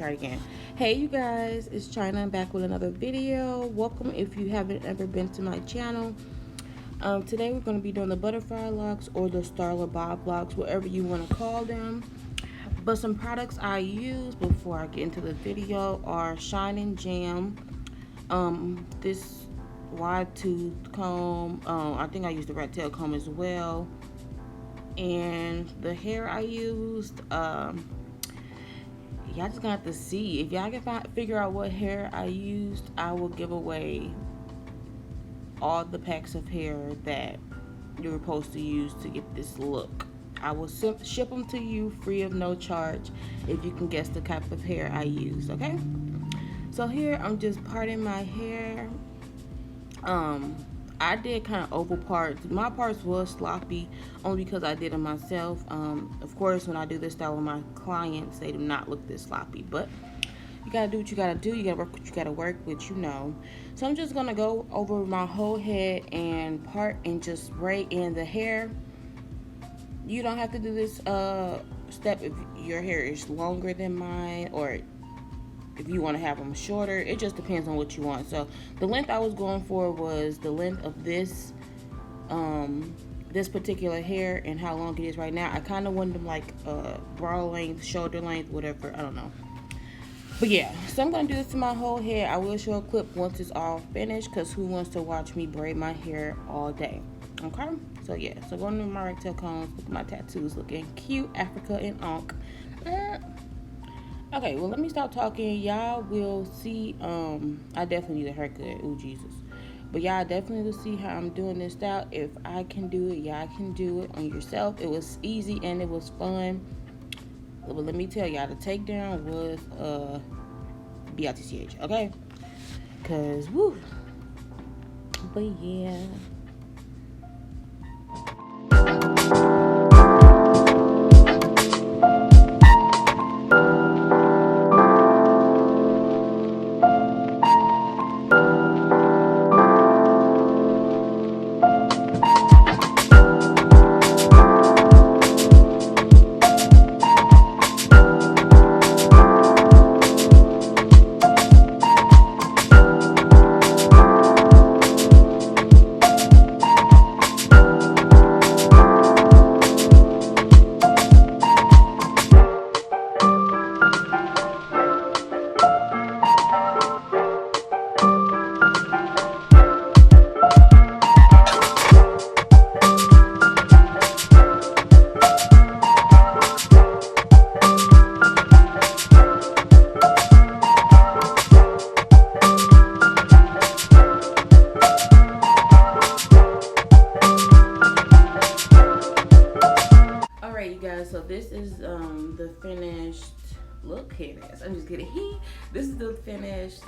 try it again. Hey you guys, it's Chyna back with another video. Welcome if you haven't ever been to my channel. Today we're going to be doing the butterfly locks or the starler bob locks, whatever you want to call them. But some products I use before I get into the video are Shine and Jam. This wide tooth comb. I think I used the rat tail comb as well. And the hair I used, y'all just gonna have to see. If y'all can figure out what hair I used, I will give away all the packs of hair that you're supposed to use to get this look. I will ship them to you free of no charge if you can guess the type of hair I used, okay? So here I'm just parting my hair. I did kind of oval parts. My parts was sloppy only because I did it myself. Of course, when I do this style with my clients, they do not look this sloppy. But you gotta do what you gotta do. You gotta work what you gotta work with, you know. So I'm just gonna go over my whole head and part and just spray in the hair. You don't have to do this step if your hair is longer than mine, or if you want to have them shorter. It just depends on what you want. So the length I was going for was the length of this this particular hair and how long it is right now. I kind of wanted them like bra length, shoulder length, whatever, I don't know. But yeah, so I'm gonna do this to my whole head. I will show a clip once it's all finished, because who wants to watch me braid my hair all day? Okay, so yeah, so going to my rectangle combs. Look at my tattoos looking cute, Africa and Ankh. Okay, well, let me stop talking. Y'all will see. I definitely need a haircut. Oh, Jesus. But y'all definitely will see how I'm doing this style. If I can do it, y'all can do it on yourself. It was easy and it was fun. But let me tell y'all, the takedown was BITCH, okay? Because, woo. But yeah. Alright, you guys, so this is the finished look. Here it is. I'm just kidding. This is the finished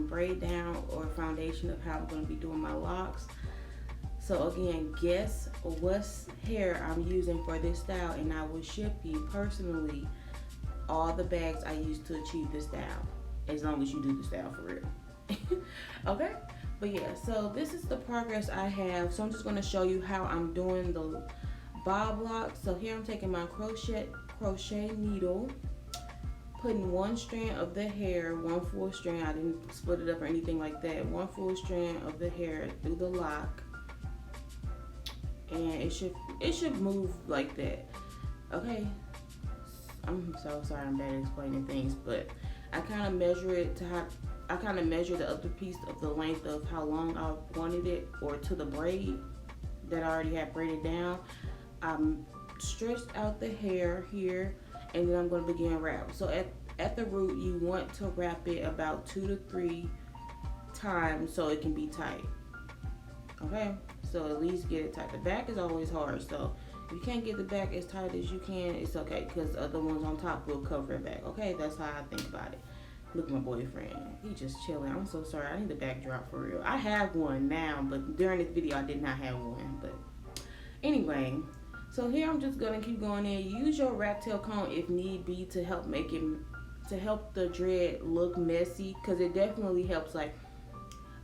braid down or foundation of how I'm going to be doing my locks. So again, guess what hair I'm using for this style, and I will ship you personally all the bags I used to achieve this style, as long as you do the style for real. Okay, but yeah, so this is the progress I have. So I'm just going to show you how I'm doing the bob locks. So here I'm taking my crochet needle, putting one strand of the hair, one full strand, I didn't split it up or anything like that, one full strand of the hair through the lock, and it should move like that. Okay, I'm so sorry I'm bad at explaining things, but I kind of measure it to how I kind of measure the other piece of the length of how long I wanted it, or to the braid that I already had braided down. I'm stretched out the hair here, and then I'm going to begin wrap. So at the root, you want to wrap it about 2 to 3 times so it can be tight. Okay, so at least get it tight. The back is always hard, so if you can't get the back as tight as you can, it's okay, because the other ones on top will cover it back. Okay, that's how I think about it. Look at my boyfriend, he just chilling. I'm so sorry, I need the backdrop for real. I have one now, but during this video I did not have one. But anyway, so here I'm just gonna keep going in. Use your rat tail comb if need be to help make it, to help the dread look messy, because it definitely helps. Like,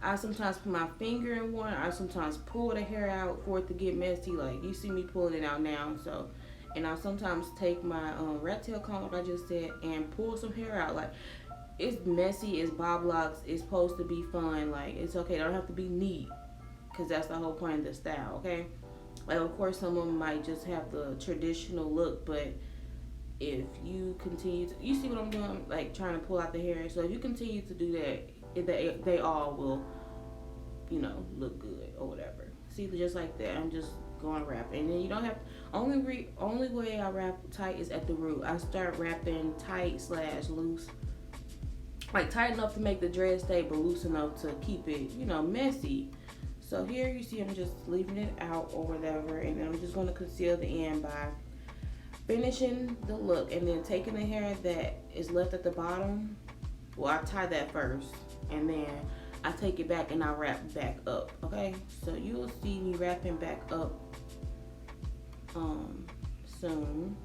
I sometimes put my finger in one, I sometimes pull the hair out for it to get messy. Like, you see me pulling it out now. So And I sometimes take my rat tail comb, like I just said, and pull some hair out. Like, it's messy, it's Bob Locks, it's supposed to be fun. Like, it's okay, it don't have to be neat, because that's the whole point of the style, okay? Like, of course, some of them might just have the traditional look, but if you continue to, you see what I'm doing, like trying to pull out the hair. So if you continue to do that, they all will, look good or whatever. See, just like that. I'm just going wrap, and then you don't have. Only way I wrap tight is at the root. I start wrapping tight / loose, like tight enough to make the dread stay, but loose enough to keep it, messy. So here you see I'm just leaving it out or whatever, and then I'm just going to conceal the end by finishing the look, and then taking the hair that is left at the bottom. Well, I tie that first, and then I take it back and I wrap back up. Okay, so you will see me wrapping back up soon.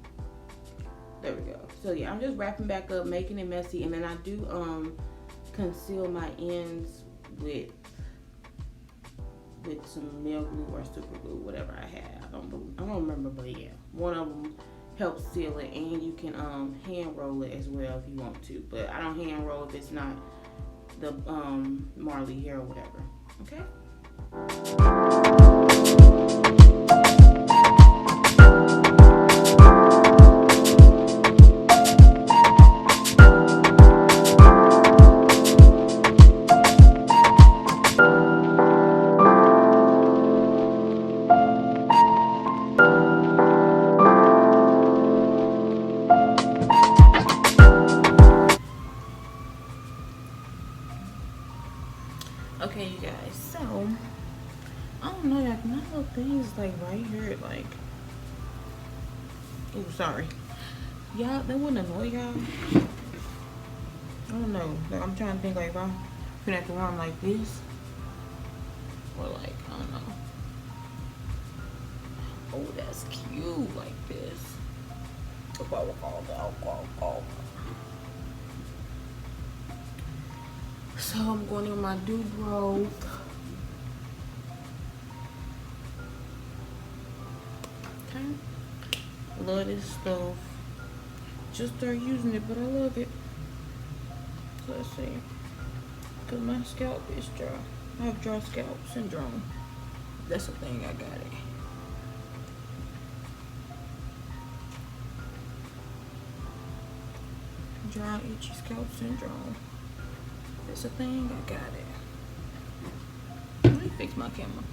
There we go. So yeah, I'm just wrapping back up, making it messy, and then I do conceal my ends with some nail glue or super glue, whatever I have. I don't remember, but yeah, one of them helps seal it, and you can hand roll it as well if you want to. But I don't hand roll if it's not the Marley hair or whatever. Okay. Okay, you guys, so I don't know, like my little thing is like right here, like, oh, sorry, y'all, that wouldn't annoy y'all. I don't know, like I'm trying to think, like if I connect around like this, or like, I don't know. Oh, that's cute, like this. So I'm going in my Dubrow. Okay. Love this stuff. Just start using it, but I love it. So let's see. Cause my scalp is dry. I have dry scalp syndrome. That's the thing, I got it. Dry, itchy scalp syndrome. That's a thing, I got it. Let me fix my camera.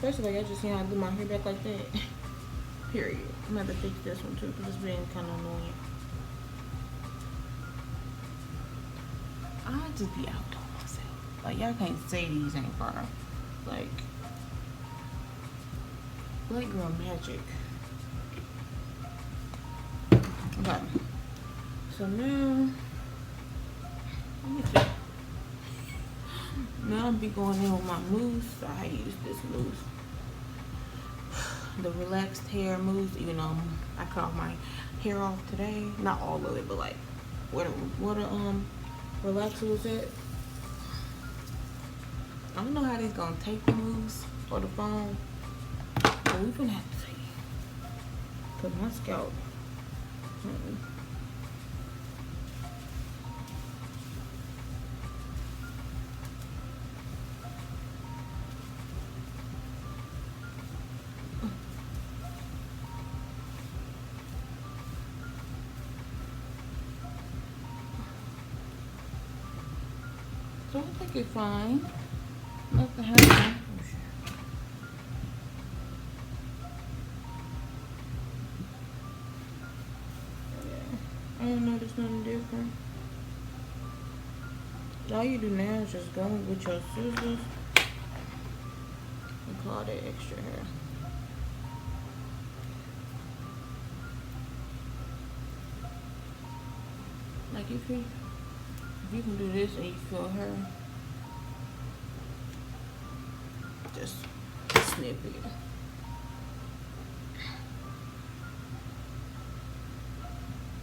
First of all, y'all just seen how I do my hair back like that. Period. I'm gonna have to fix this one too, because it's been kind of annoying. I just be out on myself. Like, y'all can't say these ain't fire. Like, Black Girl Magic. Okay. So now, let me see. Now I'll be going in with my mousse. I use this mousse. The relaxed hair mousse, even though I cut off my hair off today. Not all of it, but like what a relaxer was it? I don't know how they's gonna take the mousse or the foam, but we're gonna have to see. Cause my scalp. So I think it's fine. Nothing happened. don't notice nothing different. All you do now is just go with your scissors and claw that extra hair. Like if you can do this and you feel her, just snip it.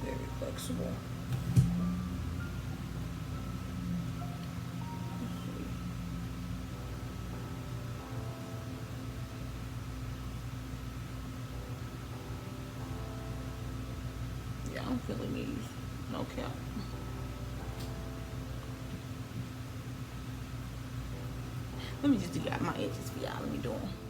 Very flexible. Yeah, I'm feeling these. No cap. Let me just do my edges for y'all. Let me do them.